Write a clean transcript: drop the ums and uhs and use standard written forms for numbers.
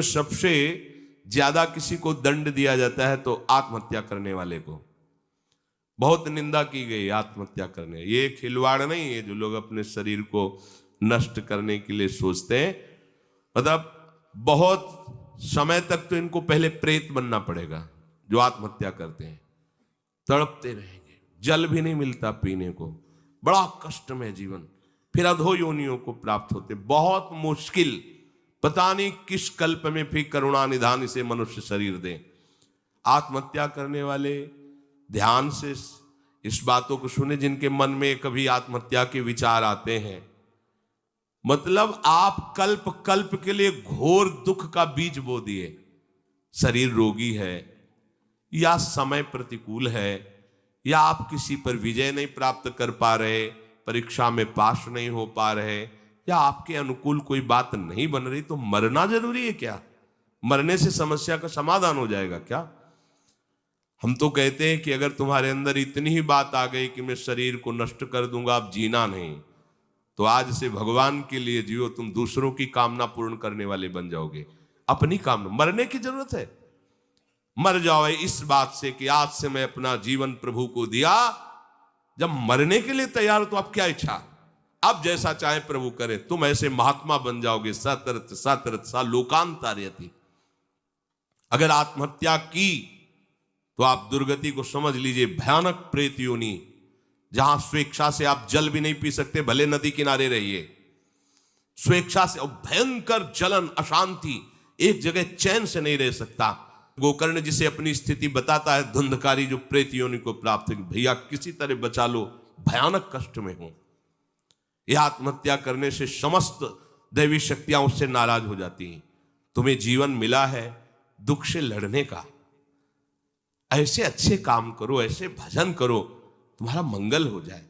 सबसे ज्यादा किसी को दंड दिया जाता है तो आत्महत्या करने वाले को बहुत निंदा की गई। आत्महत्या करने ये खिलवाड़ नहीं है जो लोग अपने शरीर को नष्ट करने के लिए सोचते हैं। मतलब बहुत समय तक तो इनको पहले प्रेत बनना पड़ेगा। जो आत्महत्या करते हैं तड़पते रहेंगे, जल भी नहीं मिलता पीने को, बड़ा कष्ट में जीवन, फिर अधो योनियों को प्राप्त होते, बहुत मुश्किल। पता नहीं किस कल्प में फिर करुणा निधान इसे मनुष्य शरीर दे। आत्महत्या करने वाले ध्यान से इस बातों को सुने जिनके मन में कभी आत्महत्या के विचार आते हैं। मतलब आप कल्प कल्प के लिए घोर दुख का बीज बो दिए। शरीर रोगी है या समय प्रतिकूल है या आप किसी पर विजय नहीं प्राप्त कर पा रहे, परीक्षा में पास नहीं हो पा रहे, या आपके अनुकूल कोई बात नहीं बन रही, तो मरना जरूरी है क्या? मरने से समस्या का समाधान हो जाएगा क्या? हम तो कहते हैं कि अगर तुम्हारे अंदर इतनी ही बात आ गई कि मैं शरीर को नष्ट कर दूंगा, अब जीना नहीं, तो आज से भगवान के लिए जियो, तुम दूसरों की कामना पूर्ण करने वाले बन जाओगे। अपनी कामना, मरने की जरूरत है, मर जाओ इस बात से कि आज से मैं अपना जीवन प्रभु को दिया। जब मरने के लिए तैयार हो तो अब क्या इच्छा, अब जैसा चाहे प्रभु करे। तुम ऐसे महात्मा बन जाओगे, सतरत सतरत सा लोकांतार्यति। अगर आत्महत्या की तो आप दुर्गति को समझ लीजिए, भयानक प्रेत योनि, जहां स्वेच्छा से आप जल भी नहीं पी सकते, भले नदी किनारे रहिए, स्वेच्छा से, और भयंकर जलन, अशांति, एक जगह चैन से नहीं रह सकता। गोकर्ण जिसे अपनी स्थिति बताता है, धुंधकारी जो प्रेत योनि को प्राप्त है, भैया किसी तरह बचा लो, भयानक कष्ट में हो। यह आत्महत्या करने से समस्त दैवी शक्तियां उससे नाराज हो जाती हैं। तुम्हें जीवन मिला है दुख से लड़ने का, ऐसे अच्छे काम करो, ऐसे भजन करो, तुम्हारा मंगल हो जाए।